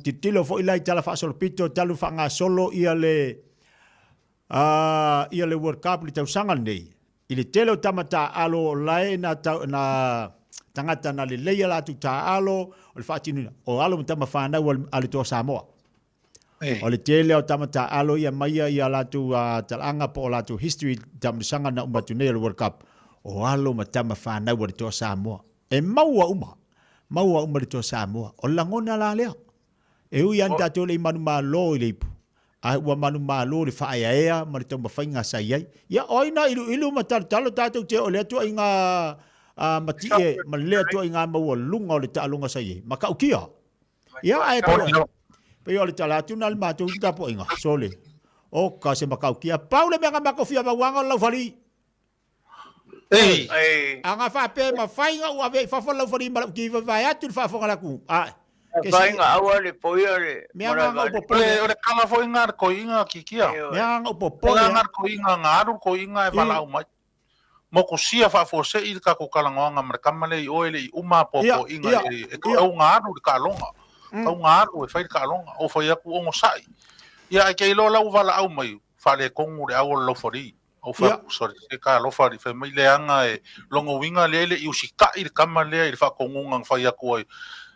titilo fo ilai tala fa solo pito talu fa nga solo ia le World Cup li tau sanga nei. Ili telo tamata alo lai na tangata na le leia la tu ta alo o le fatinu o alo mtama fana o ale to Samoa. O le tele o tamata alo ia maia ia la tu talanga po la tu history tam sanga na umatu nei le World Cup. O alo mtama fana o le to Samoa. E maua uma le to Samoa. O langona la lea. E ui anta to le manu malo i le ipu. A ua manu malo le whaaea ma le tau mawhainga sa iai. Ia oina ilu matartalo tātou te o le atua inga mati e ma le atua inga maua lunga o le taalunga sa iai. Maka ukia. Ia ae pe o le talatu na le mātou i tapo inga. Sole. O ka se maka ukia. Paule mea maka fia mawanga lau whali. Anga whape ma whainga ua vei whawha lau whali ma ki vai atu le whawha laku. Vainga awa le poia le. Meanga upopole. O le kala fo inga ko inga kikia. Meanga upopole. Meanga ko inga ngaru ko inga e vala umai. Mo ko sia fa fo se il ka ko kala ngonga mar kamale i oile i uma popo inga e ko ngaru ka longa. Ko ngaru e fai ka longa o foi aku o sai. Ia ke lo la vala au mai fa le kongu le au lo fori. O fa sorry se ka lo fori fe mai le anga e longo winga le i usika i kamale i fa kongunga fa aku ai.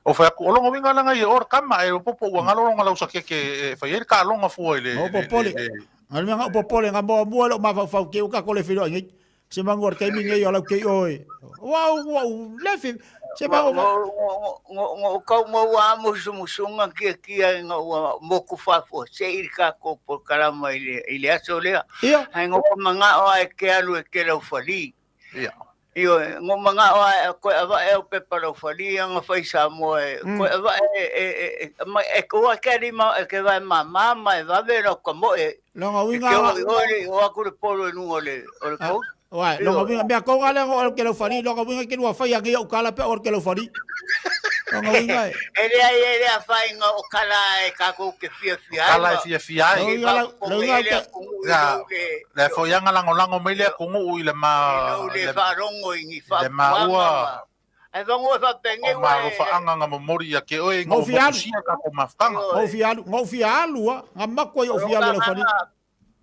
O fa ko longo winga langa i or kama e popo wa ngalo longa la usake ke fa ir ka longa fu ile o popole al menga o popole nga mo lo ma fa ke u ka ko le filo ngi se mangor ke mi ngi yo la ke oi wow le fi se ba ngo ka mo wa mo sumunga ke mo ku fa fo se ir ka ko por karama ile asolea ai ngo manga o e ke alu e ke lo fali io ngo manga ko ava e o peparo falia nga fai Samoa ko ava e ko ka ri ma ke vai mama e va vero como e longa winga o aku le polo nu ole ko wa longa winga me ko gale o ke lo fari longa winga ke no fai ngi o kala pe o ke lo fari longa winga ele a fai nga o kala e ka ko ke fia kala fia le fo yanga lango mele ko ngu ile ma le farongo i fa le maua ai vango fa penge o ma fa anga nga memori ya ke oi ngo sia ka ko mafkanga ngo fialu nga mako yo fialu le fari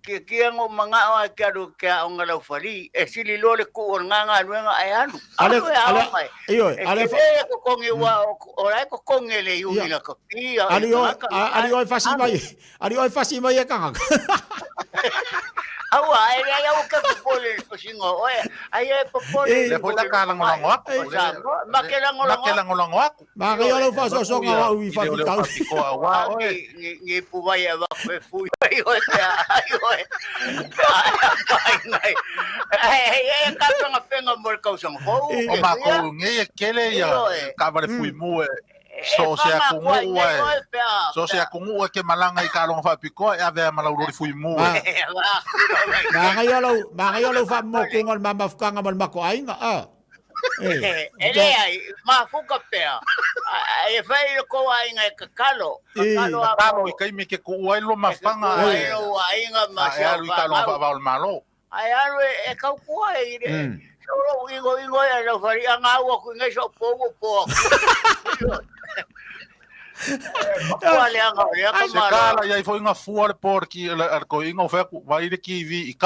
ke ngo manga o ke ado ke onga la fari e sili lo le ku nga luenga ai anu ale ko kongi wa o lai ko kongi le yu la ko pia ali o fasi mai ka awa ai o ka popole ko singo oe ai e popole le pula ka lango ma ke lango ma ke yo lo faso so nga u fa ka wa ni pu vai va fu ai o ai ka nga penga mor ka usang ko o ma ko nge kele ya ka va le fui mu so se akungu ke malanga i kalong fa piko e ave malauro fui mu ma yo lo fa mo ko ngol mama fkanga mal mako ainga ele ai ma fuka pea e fai ko ainga ka kalo i kai me ke ko ai lo mafanga ainga ma ai i kalong fa va malo ai alu e ka ko ai solo ingo ya lo fari anga wa ku ngai so po kala ia foi nga fuar porque ko ingo fa vai de kiwi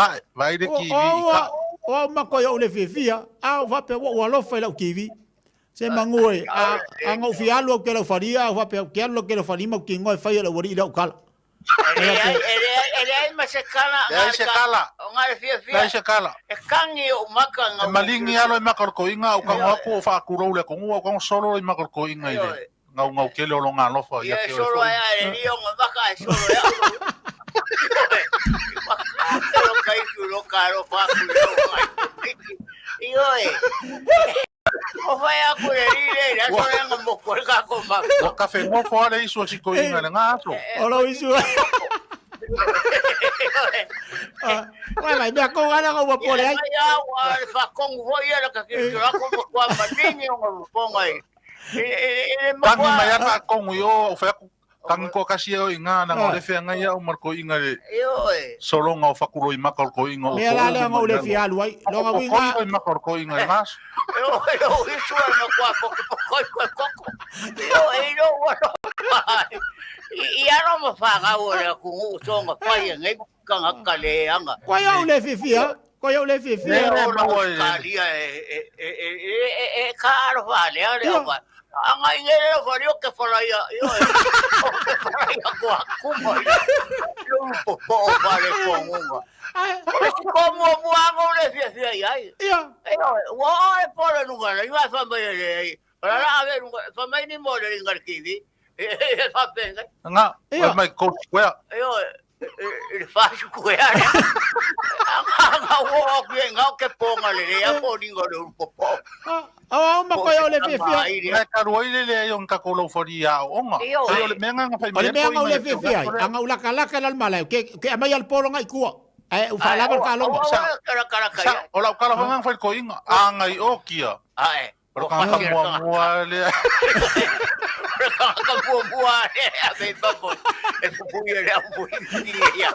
o ma ko yo le fifia va pe o lo fa la kiwi se mangoe ngo fialo ke lo faria va pe ke lo ke lo farima ki ngo fa lo wori la kala ele ma se kala e kangi o maka nga malingi alo e makor ko inga o ka ko fa kuro le ko ngo ko solo e makor ko inga ile ngau ke lo longa lo fa ya ke solo ya rio nga maka solo ya lo kai tu lo caro fa io o vai a curire ya so nga mo ko ka ko ma o café mo fo ale iso si ko inga nga so o lo iso vai ko gana ko po le ai ya wa fa con voi ya ka ke ko ko ma ni ngo po ngai tangi mai ata kongu yo o fa Kang ko kasi o inga na ngole fe nga ya umar ko inga le. Oi. Solo nga fakulo makal ko inga. Me la le ngole fe alwai. Lo nga winga. Ko makal ko inga mas. Yo isu no kwa ko. Yo wa. Ia no ma fa nga ora ku so nga fa ngai kang kale anga. Ko ya le fe fia. Ko ya le fe fia. Kalia karo vale ora. Ang ingere vario ke falaya yo ko kuma yo po vale konga como muango le fia ai wa por lugar yo fa mai para a ver fa mai ni mo le ngarkivi fa penga nga mai ko kwa yo il faz cuidar nga que ponga le ya poningo le un popo ma ko yo le fia na karo ile le yon ka ko lo foria onga yo le menga nga fa le menga le fia anga ula kala kala mala ke mai al polo ngai kuo u fa la ka lo kara ola kala nga fa ko inga anga i okia pero ka mua le Ave babo. El pupuyo era un ya.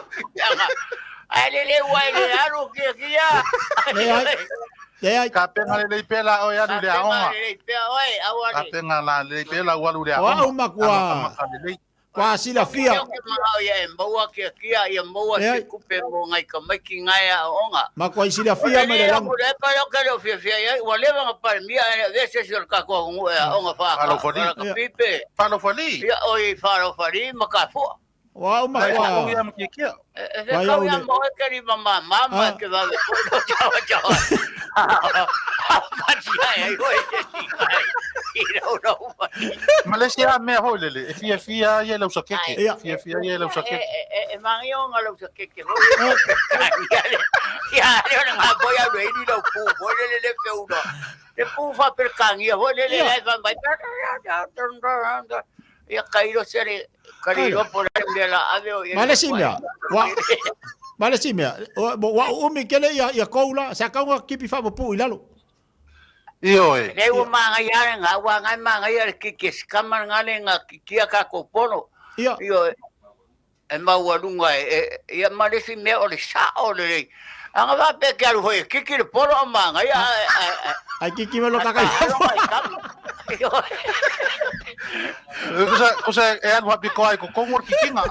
Ale le wai le aro que ya. Kapenga le pela o ya le aonga. Kapenga la le pela wa le aonga. Wa makwa. Kwa sila fia. Ya mboa que kia ya mboa se kupe mo ngai ka maki ngai aonga. Makwa sila fia me le lang. Le pa que lo fia ya wa le va pa mia veces el ka ko aonga fa. Pipe. Falo fali. Ya oi falo fali makafu. Wa makwa. Wa ya mkikia. Wa ya mo que ni mama que va chao. Malaysia me holele fia ye lo sakeke fia ye lo sakeke mangio ngalo sakeke ya le nga boya lo ini lo pu holele le feudo le pu fa per kangia holele le va vai ya caído sere caído por la aveo Malaysia wa umi kele ya koula sa ka nga kipi fa pu ilalo Iyo le wa manga ya nga wa nga manga ya ki skamar ngale nga kia ka ko pono iyo e ma wa lunga ya malesi me o le sa o le anga va pe ke alu hoye ki pono manga ya ai ki me lo ka Cosa e anu hapi ko ai ko komor kikinga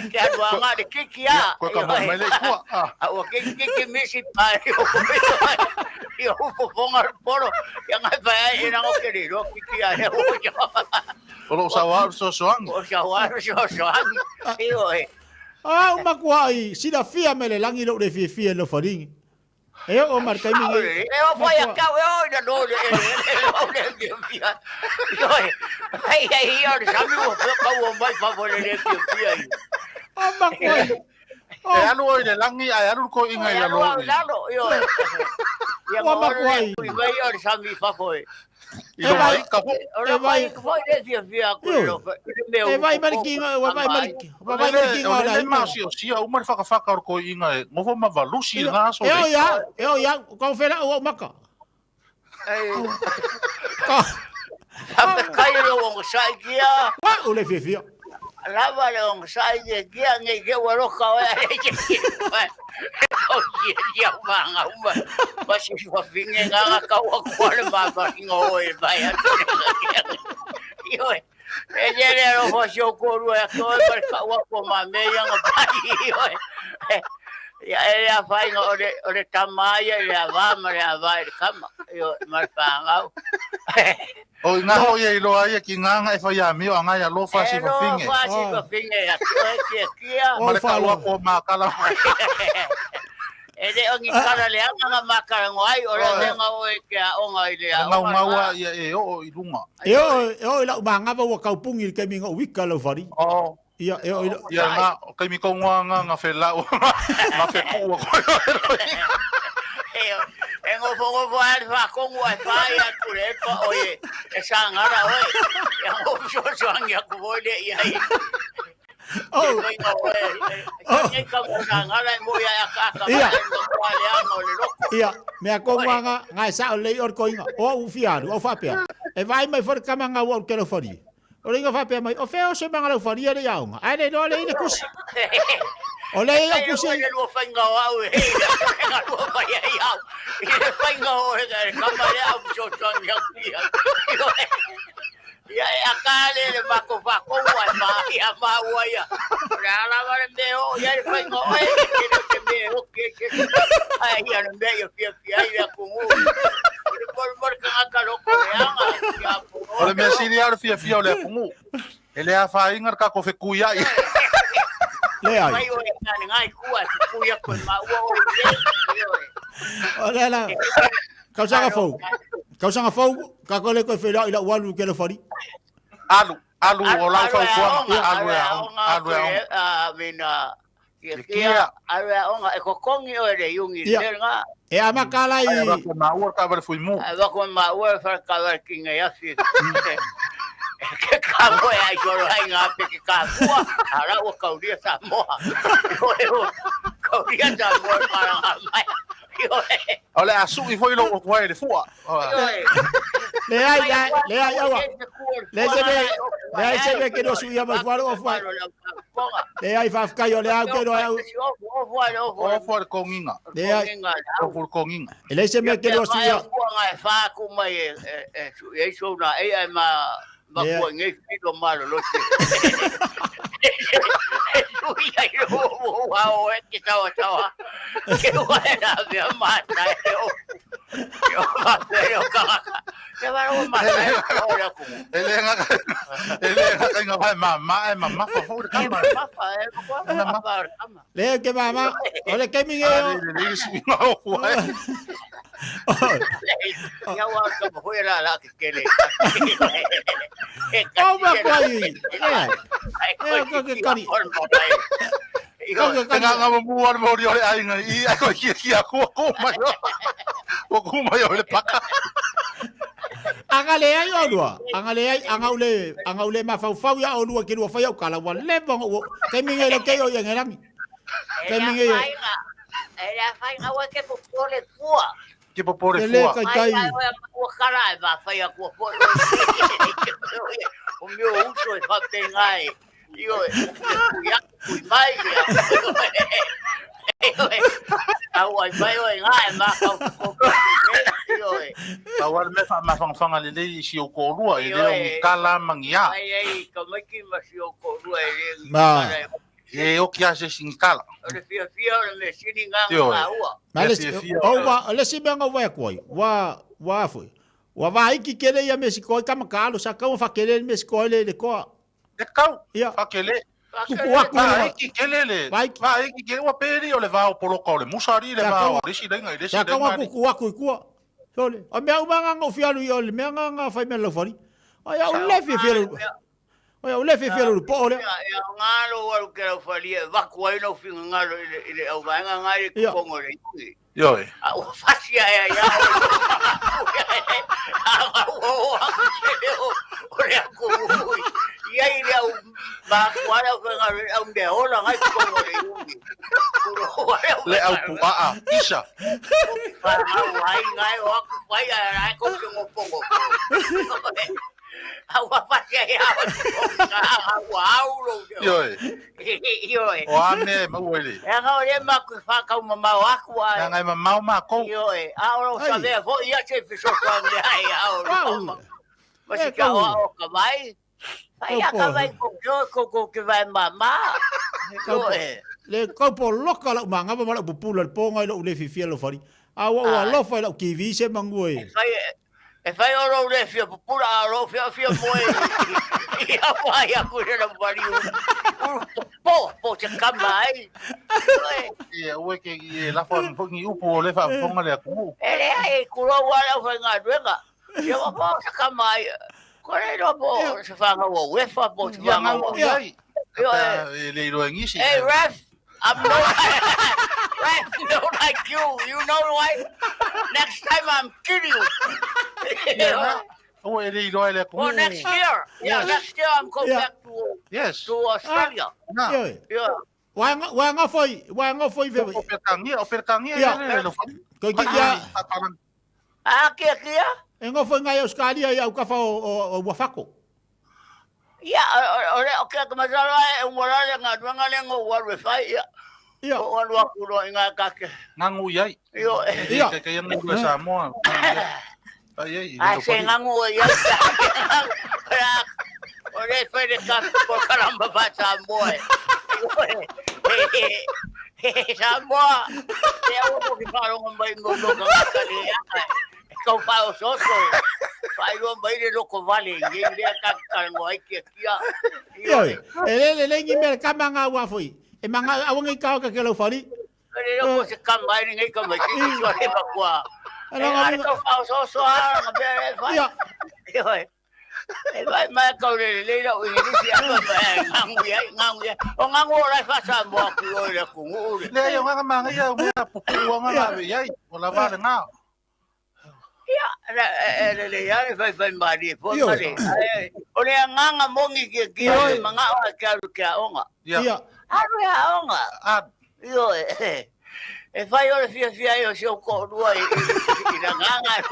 ke anu nga de kikia ko ka mai le ko o ki misi pa yo ponga poro yang apa ina ko ke ro kikia e o sawa soang iyo makwai sida fia me le langi lo de fia lo faring o marca mi o foi a ca na no fia ai yo sabe o ko mai favor le fia makwai anu le langi ai anu ko inga ya lo yo ya makwai vai yo sabe favor vai ma si o mar faka ko inga mo fo ma valusi nga so ya ko fela o maka apa kaya lo ngo sai kia o le fia lava lo ngo sai kia ngai ke waro ka wa ya manga uma basi wa finge nga ka wa ko le baba ngo e vaya yo ele ro ho sho ko ru ya ko per ka wa ko ma me yang ba yo ya fai ngo ore tamaya ya va kama yo mar panga o nga ho ye lo ai ki nga e fa ya mi o nga ya lo fa si fa finge ya kia ma ka wa ko ma kala ele ongi kala le anga makara ngoi ora nga o ke onga ile nga wa ya o ilunga la manga wa ka pungi ke mi ngo wika lo fari ia nga kai mi ko nga fela o ma fe ku ko Engo fongo voar va con wifi a kurepa oye esa ngara oye ya ngo so anga ko bole ya Ia, me akonga nga sa le or koinga o u fiaru o fapia. E vai mai for kama nga o kero fori. O le inga whapea mai, o whea o se manga lau wharia le aunga. Ai le no le ina kusi. O le ia kusi. Ai le lua whainga o au e hei. Nga lua whaia i au. I le whainga o he gare kama le au so tuangi au kia. Ia e akale le mako whako ua e mahi a maua ia. O le alawa le me o, ia le whainga o e kene o te me o ke. Ai ia le me o fia fia i le kungu. Mor ka ngaka loko le anga. O le mea siri au fia fia o le kungu. E le a whainga ka ko whekuia i. Le ai. Mai o e kane ngai kua se kuia koe maua o le. O le la. Kausanga fau, ka kole koe whera i la ualu ke le whari. Alu o lau fau kuanga. Alu e onga. Mina kia alu e onga e kokongi o le yungi le nga. E ama kala i. E wako maua ka wale fui mu. E wako maua e whara ka wale ki ngai afi. Ke ka moe ai koro hai ngā pe ke ka kua. Ara ua kauria sa moa. Kauria sa moa para ngā mai. O le asu i foi lo o kuai le fua. Le ai awa. Le se me que no subía más fuaro o fuaro. Le ai fa kai o le au que no au. O fuaro con inga. Le ai o fuaro con inga. Le se me que no subía. Fa ku mai e so na e ma ma ko ngai filo malo lo se. Ia i o wao e ki tawa. Ke wera me mata e o. Yo ma te o kaka. Ke wera o mata e o ku. Ele nga nga mama fa fo ka ma. Le ke mama. Ole ke mi ngeo. Le si ma o kuai. Ya wa ka mo era la ke le. Oh ma kuai. Ke kari. Nga mua mo ri ole ai ngai ai ko ki ko mai. Ko mai ole paka. Angale ai olua. Anga ule ma fau ya olua ke lua fai au kala wa le bongo. Ke mi ngelo ke o yengerangi. Ke mi ngelo. Era fai nga ke po pole fua. Ke po pole fua. Ai o kara va fai a ko po. O meu uso e fa pengai. Io ya kui mai au ai mai o ngai ma ko Tawar me fa ma fanga le le si o ko rua e le kala mangia. Ai ko mai ki ma si o ko rua e ma e o ki ase sin kala. O le fia le sini nga ua. Ma le si benga wa koi. Wa foi. Wa vai ki kele ya Mexico kama kalo sa ka fa kele Mexico le ko. E kau, ia fakele. Vai ki kelele. Vai ki ke wa peri o le va o poloko le musari le va o risi lenga risi lenga. Ka wa ku ku. Sole. O me uma nga fialu yo le me nga fa me lo fori. Ai o le fialu. Ai o le fialu po le. Ya ngalo o ke lo fori va ku ai no fin ngalo ile o va nga i ko ngore. Yo e. O fasia ya. Ora ku. Ia ile au ba kuara au de ola ngai ko ngore yungi. Le au puaa isa. Ai ngai o ku pai ai ko ke mo pongo. Au fasia ya. Au lo. Yo e. O ane mauele. E nga ole ma ku fa ka mama wa ku ai. Nga mama ma ko. Yo e. Au sa ve vo ia che fiso ka ni ai au. Mas ka o ka vai. Ai acaba com que vai mamar. Le kopo loka la manga ma la pupula le ponga le fifia lo fari. Awa lo fa la ki vi se mangoi. E fai o le fia pupula lo fia moi. Ia vai a coisa la fari. Po te kamai. E o que la fa fongi upo le fa fonga le ku. Ele ai kulo wala fa ngaduenga. Eu vou sacar mais. Kore no bo se fanga wo wefa bo te fanga wo. Le iro ngisi. Hey ref, I'm not ref, not like you. You know why? Next time I'm kidding you. Oh, le iro ele ko. Well, next year. Yeah, next year I'm going back to Australia. Yeah. Wa nga foi ve. O perkangia le lo. Ko ki ya. Kia. E ngo foi ngai Australia ia u ka fa o wafako. Ya, ore oke kemasala ngora nga duanga le ngwa refai ya. Iya. O anu aku lo inga kake. Ngangu yai. Yo. Iya. Kaya yang ngula Samoa. Ay, Ase ngangu ya. Ore fai de kake por caramba pa Samoa. Samoa. Ya uno que falo ngombai ngono ngakali ya. Kau falo soso. Fai lo mbai de loko vale, ngende akakal ngoi kia kia. Yo. Ele ngimel kamanga wa foi. E manga awangi kau ka kelo fali. Ele lo se kambai ngai kambai ki suare bakwa. Ana kau falo soso ngabe fai. Yo. E vai mai kau le la o ni si aba ngangu ya. O ngangu ora fa sa mo ku o le kungu. Le yo nga manga ya nga pupu nga yai. Wala ba nga. Ya, le ya vai mari, po mari. Ole nganga mongi ki manga o ka onga. Ya. Aru ya onga. Yo e fai ole fia yo se ko rua ina nganga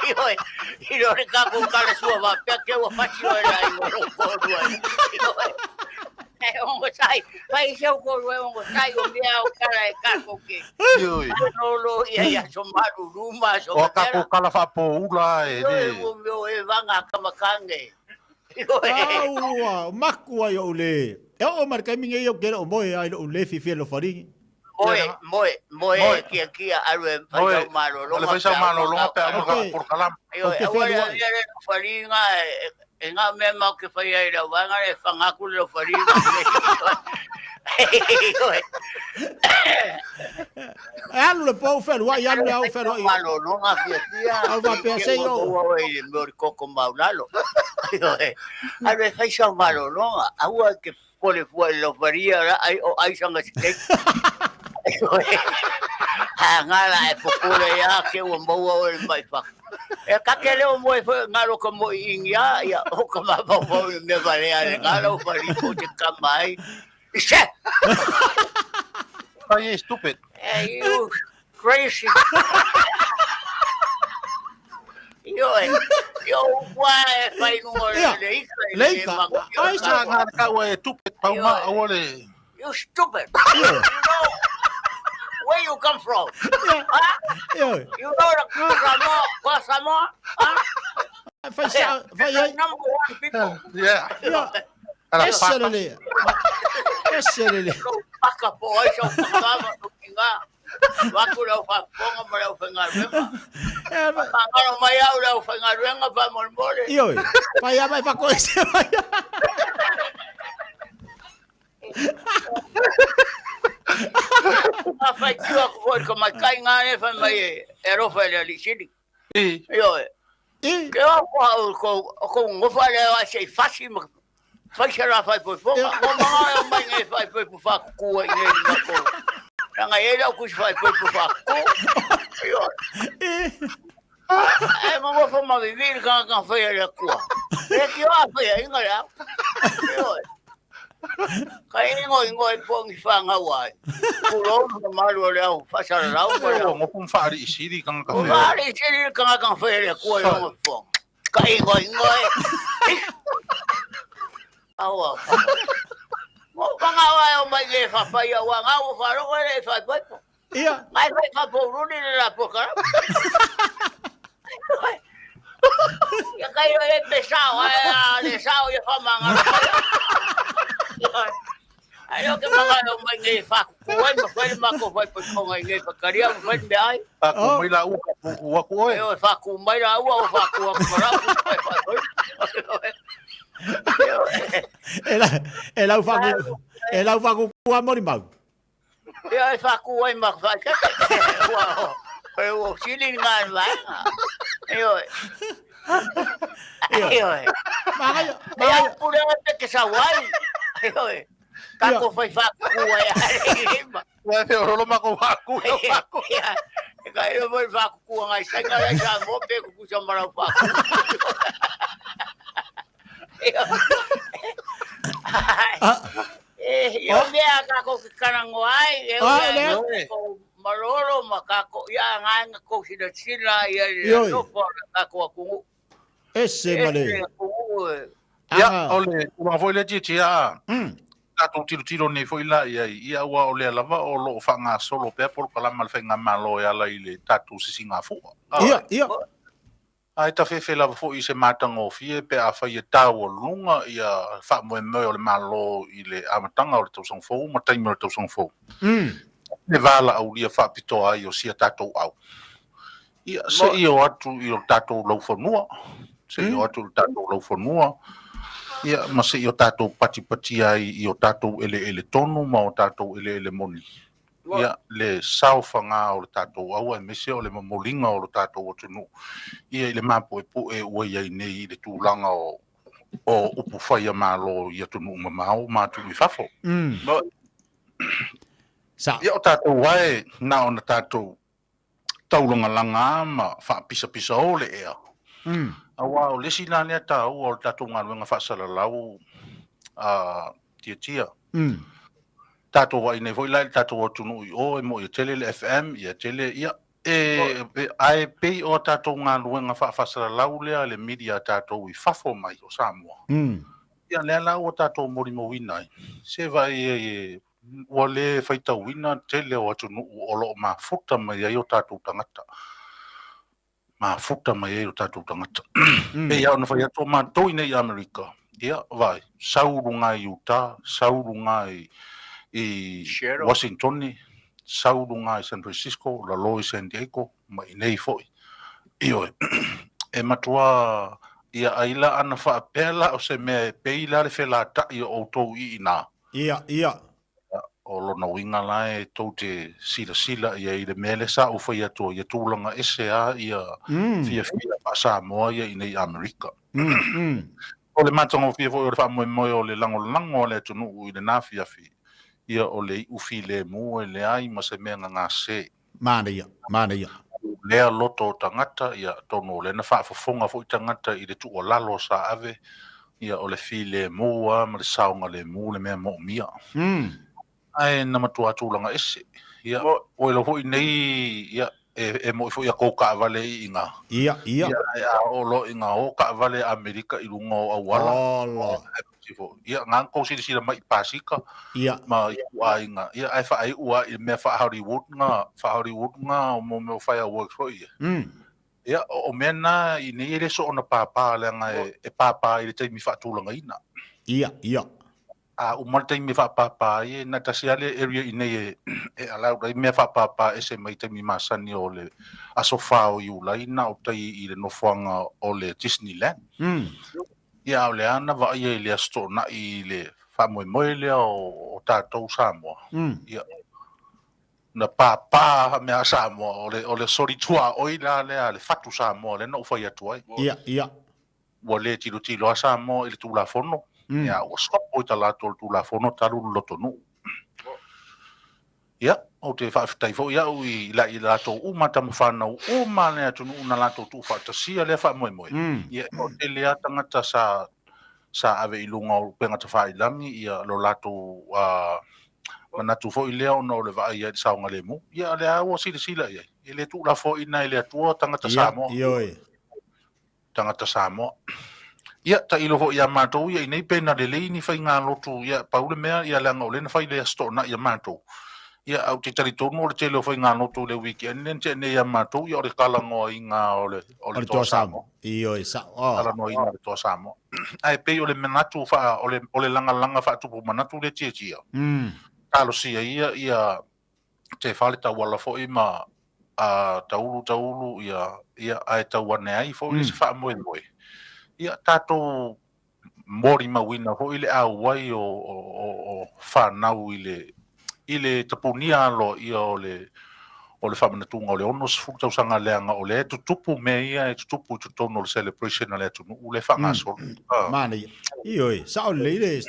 yo. Iro ka ku kale sua va pe ke o fachi o ai ko rua. Ongo sai, fai se ko rua ongo sai o dia o kala e ka ko ki. Yo. Lo ia so maru ruma so. O ka ko kala fa po ula e de. Yo e vanga kamakange. Aua, makua yo le. E o marka minge yo kero moe ai lo le fi lo faringi. Moe kia aru fai malo lo. Fai sa malo lo pe por kalam. Yo e wa ia faringa e nga me mau ke fai ai ra vanga e fanga ku lo faringa. Alu le pou fel wa ya le au fel wa. Malo no nga kia. Au va pe se yo. E mo koko maulalo. Yo e. Aru fai sa malo no. Au ke pole fue lo faria ai sanga ste. Ngala e popule ya ke o mo o mai fa. E ka ke le o mo foi ngalo como ingia ya o como bo me vale ale ngalo fari po te kamai. Ise. Are you stupid? Hey, you crazy. Yo why fai no Leika. Ai sa nga ka we stupid pa uma ole. You stupid. You know where you come from? Yo. You know the Samoa? Fai Number one people. Yeah. Esserele. Paka po ay sa pagkama tukinga. Wako daw pa ponga mo daw pangarema. Pangaro mayaw daw pangarema pa molmole. Yo. Fai vai fa coisa. Fai tua ko ko mai kai ngane fa mai ero fa le lisidi. Yo. Que ko ngofa le wa sei fácil. Fai xera fai po ponga. Mo manga mai ngai fai po fa ku ai nei ko. Ranga era ku fai po fa ku. Yo. Mo fa ma vivir kan fai le ku. E que va fai inga ya. Yo. Kai ngoi pong fanga wai. Kulo malu le au fa sa la au. Mo pun fa ri siri kan ka. Fa ri siri kan fai le ku yo pong. Kai ngoi. Awa. Mo pangawa o mai le fa pa ya wa ngau fa ro le fa pa. Iya. Mai fa po runi la po cara. Ya kai le pesao, le sao ya fa manga. Ayo ke mga may ngay fa kuwan mo fa ma ko fa po ngay ngay pagkariya mo fa ay. Ako may lau wa ko Ayo fa ku may lau o fa ku mara. Ela fa ku kuwa mo rimau. Ya fa ku ay ma fa ka. Wow. Pero siling nga ba? Ayo. Mga pula ka sa wai. Ayo. Kako fai faku ai. Wa te ro ma ko faku. Kai mo faku ngai sanga la sa mo pe ku sa mara faku. Yo me ako kanang wai. Ko maroro makako ya nga ko sila ya no for ako. Ese male. Ia ole uma foi le tia. Tatou tiro nei foi la ia ua o le lava o lo fanga solo pe por kala mal fenga malo ya la ile tatou sisinga fu. Ia. Ai ta fe lava fo i se matango fie pe a fai ta o lunga ia fa mo o le malo ile amatanga o le tau song fo mo tai mo le tau song fo. Le vala au ia fa pito ai o sia tatou au. Ia se io atu i o tatou lau fonua. Se io atu tatou lau fonua. Ia ma se io tatou pati ai i o tatou ele tonu ma o tatou ele moni. Ia le sao fanga o le tatou au e mese o le molinga o le tatou o tunu. Ia le mapo e pu e ua ia nei le tūlanga o upu whaia malo ia tunu mamau ma tu i fafo. Ia o tatou wae na o na tatou taulanga langa ma wha pisa o le ea. Awa o lesi nā nea tau o le tatou ngā ruenga whaasala lau tia. Tatou wai nei foi lai tatou o tunu i o e mo i tele le FM ia tele ia ai pe o tatou ngā ruenga whaasala lau lea le media tatou i fafo mai o Samoa. Ia lea lau o tatou mori mo winai. Se vai ua le whaita wina tele o atunu o lo mafuta mai ai o tatou tangata. Mafuta mai ai o tatou tangata. E ia ona whai ato mātou nei Amerika. Ia vai, saurunga i Utah, saurunga i Washington, saurunga i San Francisco, la lo i San Diego, mai nei foi. Io e matua ia aila ana whaapela o se mea peila le whelata i o tau i ina. Ia. O lona winga lai tau te sila ia i le mele sa o whai atua ia tūlanga ese a ia fia pa Samoa ia i nei Amerika. O le matonga fia fo o le whamoe o le lango le tunu i le nafiafi ia o le ufi le mu e le ai ma se mea ngā se. Mana ia. Lea loto tangata ia tono le na whaafafonga fo i tangata i le tu o lalo sa ave ia o le fi le mua ma le saunga le mu le mea mo mia. Ai na matua tūlanga ese. Ia o ilo hoi nei ia e mo fo ia ko ka vale i nga. Ia. Ia o lo i nga o ka vale Amerika i lunga o awala. Ia ngā ko sila mai pasika. Ia. Ma ia inga. Ia ai wha ai ua i mea wha Hollywood nga o mo meo fireworks ho ia. Ia o mea na i nei ele so ona pāpā leanga e pāpā i le taimi wha tūlanga ina. Ia. Umar taimi wha pāpā i na tasi ale area i nei e alau rai mea wha pāpā e se mai taimi masani o le aso whao i ula ina o tai i le nofuanga o le Disneyland. Ia o le ana wa ia i le asto na i le whamoe lea o tātou Samoa. Ia na pāpā mea Samoa o le sori tua oila lea le fatu Samoa le na ufai atu ai. Ia. Ua le tilo a Samoa i le tūla fono. Ia ua skopo i ta lato le tūla fono talu loto nu. Ia o te whaafitai fo ia ui la i lato umata mwhanau uma lea tunu una lato tu whaatasia lea whaamoe. Ia o te lea tangata sa ave i lunga o pengata whailami ia lo lato manatu fo i lea ona o le waa ia di saunga le mu. Ia lea ua sila ia. I le tūla fo ina i lea tua tangata Samoa. Tangata Samoa. Ia ta ilo fo ia mātou ia i nei pena le leini whai ngā lotu ia paule mea ia lea ngau lena whai lea stona ia mātou. Ia au te taritono o le tele o whai ngā lotu le weekend nen te nei ia mātou ia o le kalangoa i ngā o le toa Samoa. Ioi sa. Kalangoa i ngā le toa Samoa. Ai pei o le manatu wha o le langa wha tupu manatu le tia. Talo sia ia te whale tau wala fo i ma taulu ia ai tau ane ai fo i le se wha moe. Ia tātou mori mawina ho ile au wai o whanau i le tapunia alo ia o le whamanatunga o le ono sifutau sanga leanga o le tutupu me ia e tutupu tutono le celebration a le atunu u le whangasol. Mana ioi, sao le le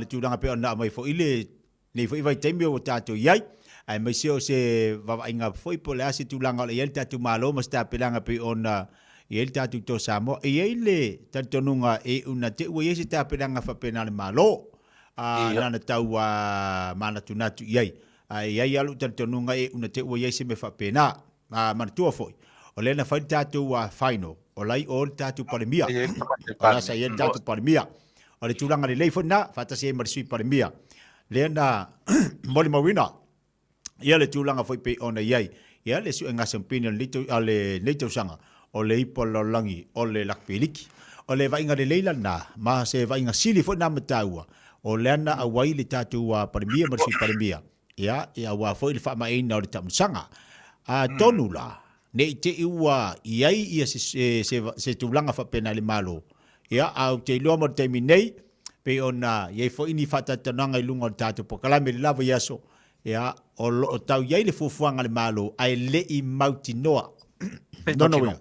tūranga peo na mai fo ile nei fo i vai teimi o tātou iai ai mai seo se wawainga fo i po le asi tūranga o le iai tātou malo mas tā pelanga pe ona i ele tātou tō Samoa, i ele tātonunga e una te ua iesi tā peranga whapena le malo, nana tau manatu natu iai. Iai alu tātonunga e una te ua iesi me whapena, manatua foi. o le na fai tātou a final o lai o le tātou palemia o la sa ia tātou palemia o le tūlanga le leifo na fatasi e marisui palemia le na moli mawina ia le tūlanga foi pe ona iai ia le su enga sampini le leito sanga o le ipololangi o le lakpiliki o le vainga le leila na ma se vainga sili foi na mataua o le ana awai le tātou a palemia marisui palemia ia wa foi le whamaina o le tamusanga a tonu la nei te iwa iai ia se tūlanga whapena le malo ia au te iloa mo te minei pe ona iai fo ini whatatananga i lunga o tātou pokalame le lava iaso ia o tau iai le fufuanga le malo ai le i mauti noa nono wea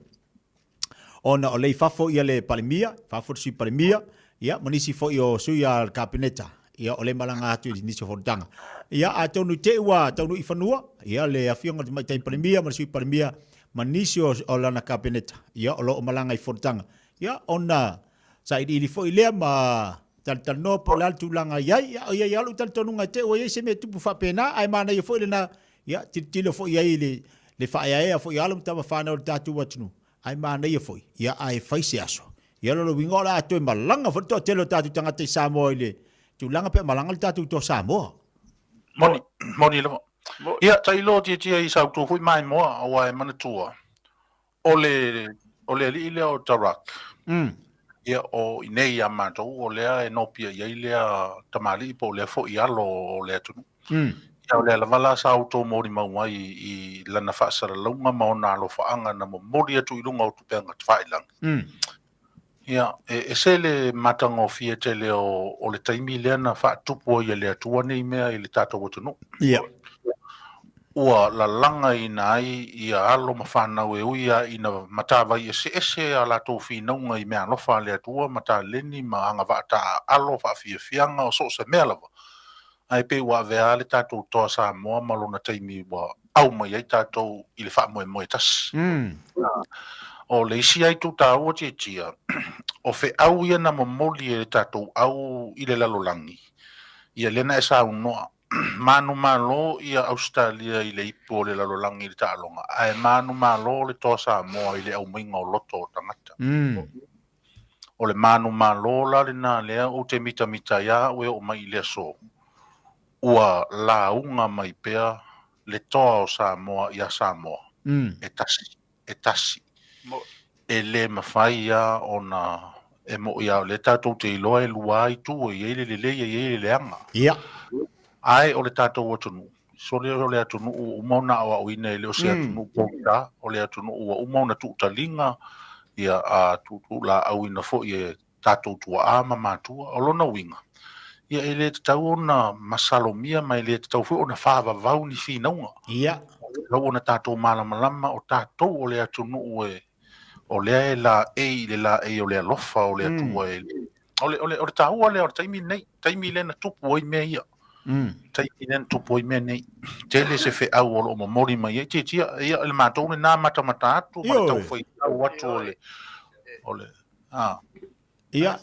ona o lei fafo ia le palemia fafo sui palemia ia manisi fo i o sui al kabineta ia o le malanga atu i nisi fordanga ia a tonu te ua tonu i whanua ia le awhionga te maitai palemia manisi palemia manisi o lana kabineta ia o lo malanga i fordanga ia ona sa i fo i lea ma taltano po la tulanga iai ia ia lu taltonunga te o ia se me tupu whapena ai mana ia fo i lena ia tilo fo iai le whaia fo i alum tama whana o le tatu watunu ai mana ia fo ia ai whaise aso ia lo wingo la atu malanga fo to telo tatu tangata i Samoa ile tulanga pe malanga le tatu to Samoa moni lo ia tai lo ti i sa tu fui mai mo o ai mana tua ole li ile o tarak ia o inei ama to o le e no pia ia ile tamali po le fo ia lo le tu ia le la vala sa auto mori mau ai i lana fa sara longa ma ona lo fa anga na mo mori tu i lunga o tu penga tfailang ia e sele matango fie tele o le taimi le na fa tupo ia le tua nei mea i le tato o no ia ua la langa i nai ia alo mafana we uia ina matava i ese ala to fi nonga i mea lofa le tua mata leni ma anga vata alo fa fianga o so se mea lava ai pe ua vea le tato to sa moa malona taimi wa au mai ai tato i le fa moe tas o le isi ai tu ta o tia o fe au ia na momoli e tato au i le lalolangi ia lena e sa unoa manu malo ia Australia i le ipo le lalolangi i le ta'alonga ai manu malo le tosa moa i le au mainga o loto o tangata o le manu malo la le na lea o te mita ia ue o mai le so ua la unga mai pea le toa o Samoa ia Samoa e tasi e le mawhai ia o na e mo ia le tatou te iloa e lua i tu o i le leanga ia ai o le tatou atunu so le atunu o mauna o ina le o se atunu ponta o le atunu o mauna tu talinga ia a tu la au ina fo e tatou tua ama matua o lona winga ia ele tau ona masalomia mai le tau fo ona fava vau ni finaunga ia lo ona tatou malama o tatou o le atunu o le la e o le lofa o le tua o le tau o le o taimi le na tupu o me ia taimi le na tupu o me nei tele se fe au o mo mori mai e tia ia le matou le na mata atu ma tau foi au atu o le ia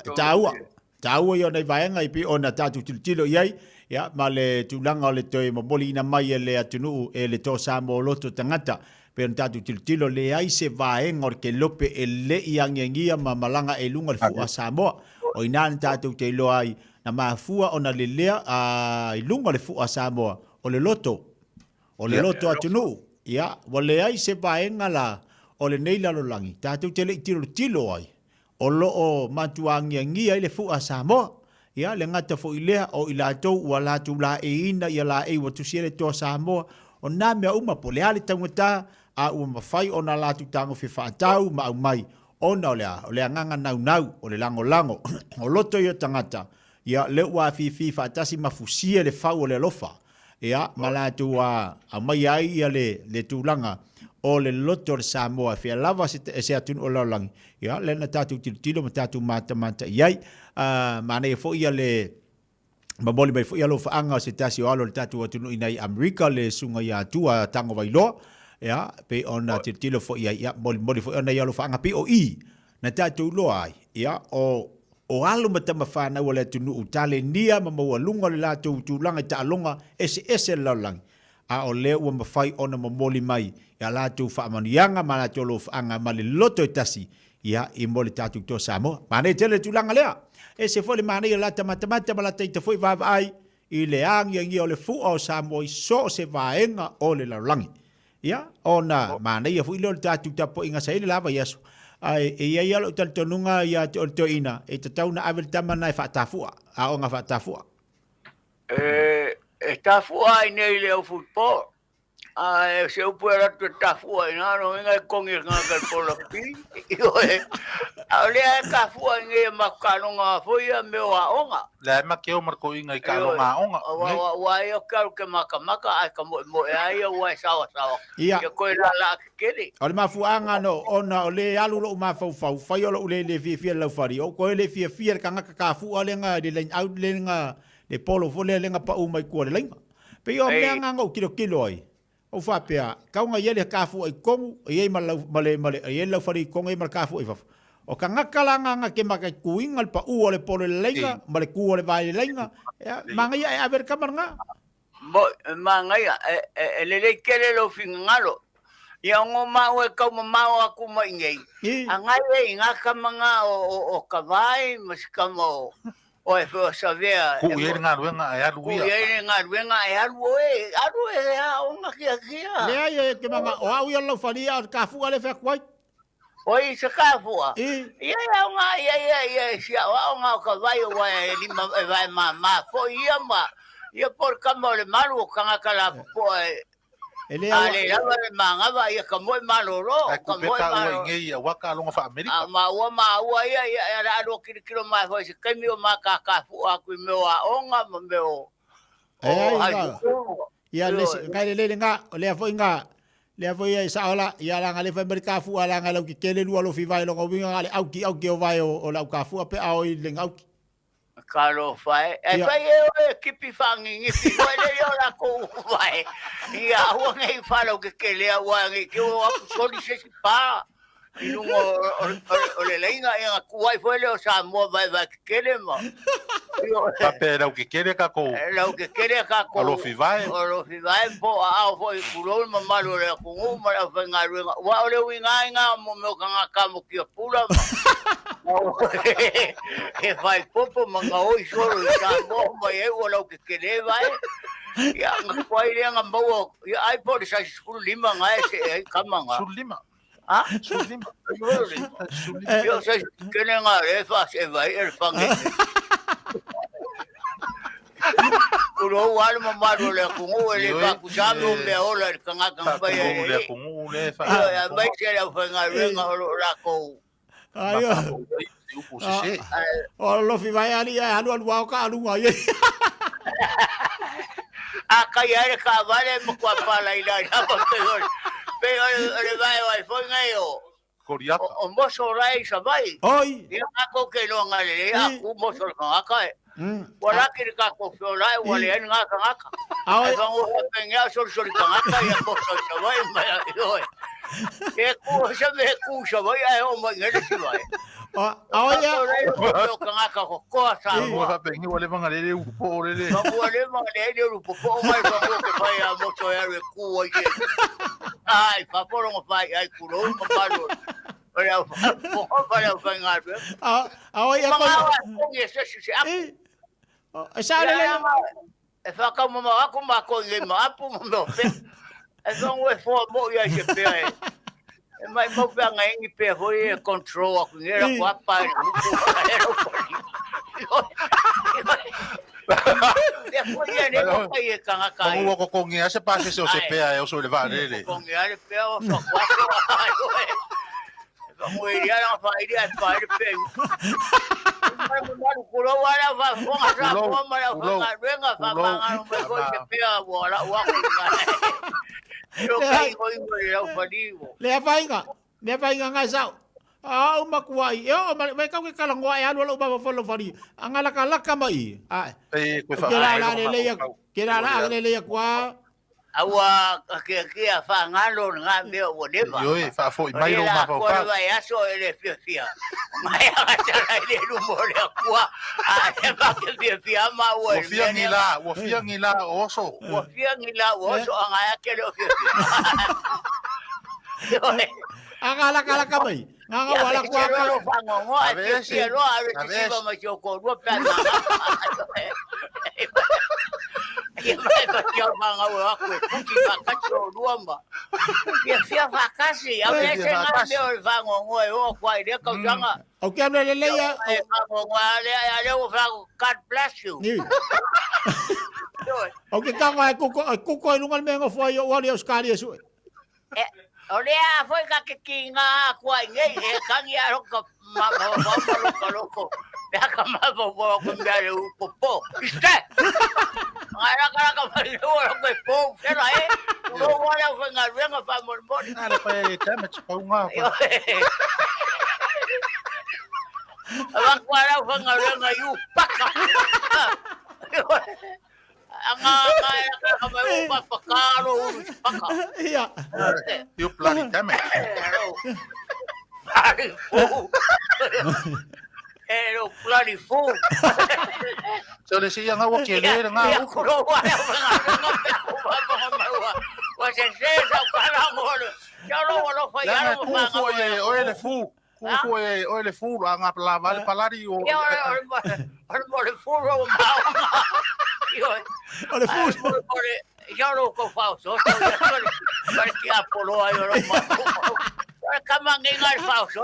tau ia nei vaenga i pi ona tatu tilo iai ia ma le tulanga o le toi mo moli ina mai e le atunu e le to Samoa loto tangata pe tatu tilo le ai se vaenga o ke lope e le iangengia ma malanga e lunga le fua Samoa o ina tatu te lo ai na mafua ona le lea i lunga le fua Samoa o le loto atunu ia wale ai se vaenga la o le nei lalolangi tatu te le tilo ai o loo matuangiangia i le fua Samoa ia le ngata fo ilea o ilatou ua latu la e ina ia la e watu siele toa Samoa o nā mea uma po lea le tangata a ua mawhai o nā latu tango fi whaatau ma au mai o na o lea nganga nau o le lango o loto ia tangata ia le ua fi whaatasi mafusia le whau o le lofa ia ma latu a mai ai ia le tūlanga o le loto le Samoa fia lava se atunu o laulangi ia le na tatu tilo ma tatu mata iai mana e fo ia le mamoli mai fo ia lo faanga se tasi o alo le tatu atunu inai Amerika le sunga ia tua tango wailoa ia pe ona tilo fo ia moli fo ona ia lo faanga pe o i na tatu loa ai ia o alo matama whana ua le atunu utale nia ma maua lunga le lato utulanga ta alonga ese laulangi a o leo ua mawhai ona mamoli mai ia lātou whaamanianga ma la tolo whaanga ma le loto e tasi ia I mole tātou tō Samoa. Mane tele tūlanga lea. E se fole mane ia lata matamata ma lata I te fwoi vava ai I le angi ngi o le fua o Samoa I so se vaenga o le laulangi. Ia, ona mane ia fui leo le tātou tapo inga sa ele lava iaso. Ai e ia lo tal tonunga ia te to ina e te tauna avel tamana e whaatafua. A o ngā whaatafua. E tafua I nei leo football. E se upu e ratu e tafua I ngāro inga e kongi ngākai pola pi. A lea e kafua inga e makanonga fuia me o aonga. Lea ma keo marko inga I kalonga aonga. Wa e o karu ke makamaka ai ka mo e ai o e sawa. Ia. Ke koe la ke kere. O le mafuanga no ona o le alu lo mafau fai o le fia lau fari. O koe le fia ka ngaka kafua le nga le lain au le nga le polo fole le nga pa umai kua le lainga. Pe o mea nga ngau kilo ai. O whapea, kaunga iele kafu ai kongu, iei male, iei lau whari kongu iei male kafu ai wafu. O ka ngakalanga ke maka kuinga le pa ua le polo le lenga, male kua le vai le lenga, manga ia e aver kamar nga. Manga ia, e lele kere lo finga ngalo. Ia ngo mau e kau mamau aku ma ingei. A ngai e inga kamanga o kawai, masikamo o e fo savea ku ye nga ruenga e alu ia ku ye nga ruenga e alu e a onga kia le ye ke manga o au ia lo faria ka fu ale fa kwai oi se ka fu ia onga ia sia onga ka vai o e lima e vai ma fo ia por kamole malu kanga kala po ele ale la manga va ia ka moi maloro ka moi malo ngai ia waka longa fa America ma ua ia ra ro kilo mai foi se kemi o maka ka fu aku me o onga me o ia le ngai le nga le foi nga le foi ia sa ola ia la ngale fa America fu ala ngalo ki kele lu alo fi vai lo winga ale au ki o vai o la ka fu pe au le ngau Kalo fai, fai e kipi fangi ngipi, wale yo la ko fai. Ia ua ngai falo ke lea ua ngai ke o aku soli se si pa. Inungo o le leinga e nga kuai foi leo sa mua vai kele ma. Pape lau ke kere ka ko. Lau ke kere ka ko. Alo fi vai. Alo fi vai po a foi kulol mamalo le ko nguma la fa nga ruenga. Wa ole winga nga mo me ka kamo ki pula ma. E vai popo manga oi solo sa mo mai e o lau ke kere vai. Ya nga kwai le nga mo ya ai po sa skulu lima nga e kamanga. Skulu lima. Ah, Sulima. Yo sei que nem a refa se vai el fangue. Kuro alma malo le kungu ele fa kusamo me ola kanga kanga bai. Le kungu le fa. Ya mai se la fanga venga la ko. Ayo. O lo fi vai ali alu alu ka alu ai. Aka ya ka vale mo kwa pala ila ya pa pero le vai foi ngaio Coriata o moso rai sa vai oi ia ako ke no ngale ia ku moso ka aka wala ke ka ko rai wala nga ka aka ai vango penga sol ka aka ia moso sa vai mai oi ke ku sa me ku sa vai ai o mai ngale si vai ya ka aka ko sa mo fa pengi wala vanga le po le wala vanga le po mai vango ke vai a moso ya ku ai ai paporo ngo pai ai kulo ngo palo ora para fangar ya ko ye se se sa le e fa ka mo ako ma ko ye ma pu mo pe e so we fo mo ya se pe e mai mo pe nga ngi pe ho ye control aku ngera ko apa Depois ele não foi cangaca. Como o conguinha se passa se o CPA eu sou levar ele. Conguinha ele pega só quatro. Vamos ir lá para ir para ele pega. Mas o culo vai vai vamos já vamos lá venga para pagar um bagulho CPA agora o eu caí o fadigo. Leva inga ngasau. Makuai yo mai ka ka langwa ya lo ba fo lo fari angala kala ka mai ko fa kira la le ya kwa awa kia fangalo nga meo whatever. Yo fa fo mai lo ma fa. Ko vai aso ele fia. Mai ata ele lu mole kwa. A ba ke fia ma wo. Wo fia ngila oso. Wo fia ngila oso anga ya ke lo fia. Akala kamay. Nga wala kwa ka. Fangongo a fia lo a si ba ma choko ro pa na. Vai bater mga wako, kuki bakacho luamba. Fia vakasi, a veces nga meu vangongo o kwai de ka janga. O que habla leia? Vangongo ale o vago God bless you. O que kanga kuko lungal mengo foi o ali os kali su. Olha, foi ka kinga kwai ngai e kangi aro ka loko. Baka mabobo ko mbale upopo. Iste. Ngara ka mali ora ko po. Pero no wala ko ngarenga pa mormon. Ala pa damage pa nga. Awak wala ko ngarenga yu paka. Anga ka may pakaro paka. Iya. You bloody damage. Pero bloody fool. So le siya nga wakil nga. Ko wala wa se sa kala mo. Yo lo wala fa ya mo fa. Oile fu nga palari o. Yo le fu ro ma. Ole fu. Yo lo ko fa so. Porque apolo ayo ro ma. Kamang ingal fa so.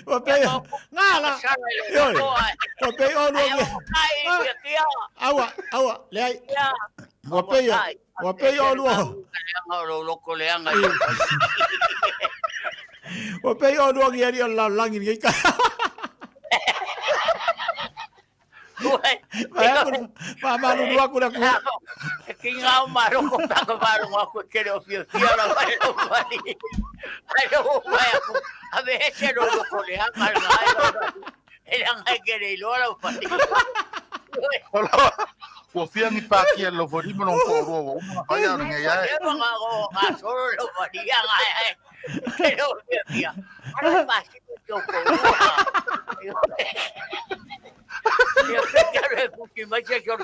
Ope. Ngala. Ope ono. Awa, lei. Ope ono. Loko leanga. Ope ono ngi la langin ngi ka. Mama lu dua aku dah kuat. Kingau maru ko ta ko maru aku kero fio la bali. Ayo aku. Abe ese lo ko le amal ngai. Era ngai kere lo la bali. Hola. Wo fia ni pa ki lo vori mo non ko ro. Aya ngai ya. Eba ngago solo lo bali ngai. Kero fio. Ara pasti ko ko. Yo quiero que me eche yo go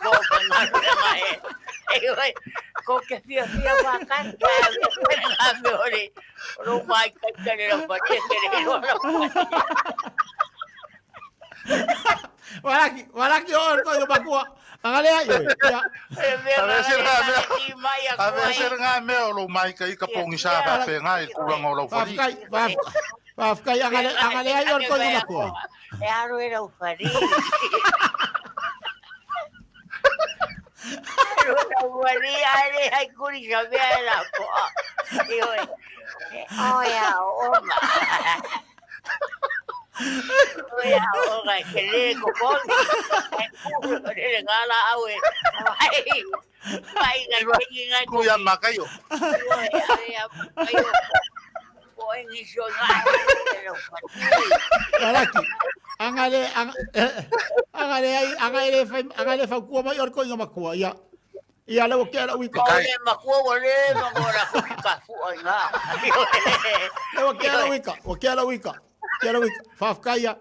con que fia bacán a mejor no mai que le lo pate que le Walaki or ko yo bakua. Angale ayo. A veces nga me lo mai kai ka pongi sa ka pe ngai kulang o lo fari. Kai angale ayo ko yo bakua. Aro era o fari. Ay, curi sabía la po. Oya, que le cocón. Le ngala awe. Ay, ngai kuya makayo. Boy, ni yo angale fa kuwa mai or ko yo makua ya. Ia le ke la wika. Ole makua wale ngora ka fu nga. Le ke la wika. Quiero fafkaya.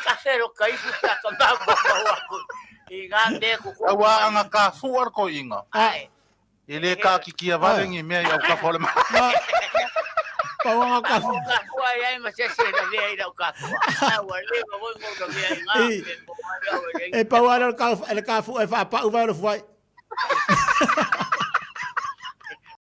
Kasero kai futa ka ba. Igande ku. Awa nga ka fu or ko inga. Ai. Ile ka kikia vale ngi me ya ka fole ma. Pawang ka fu. Ku ai ma se na via ida ka fu. Wale ba bo ngo via nga. E pawang ka fu e fa pa u va lo fu.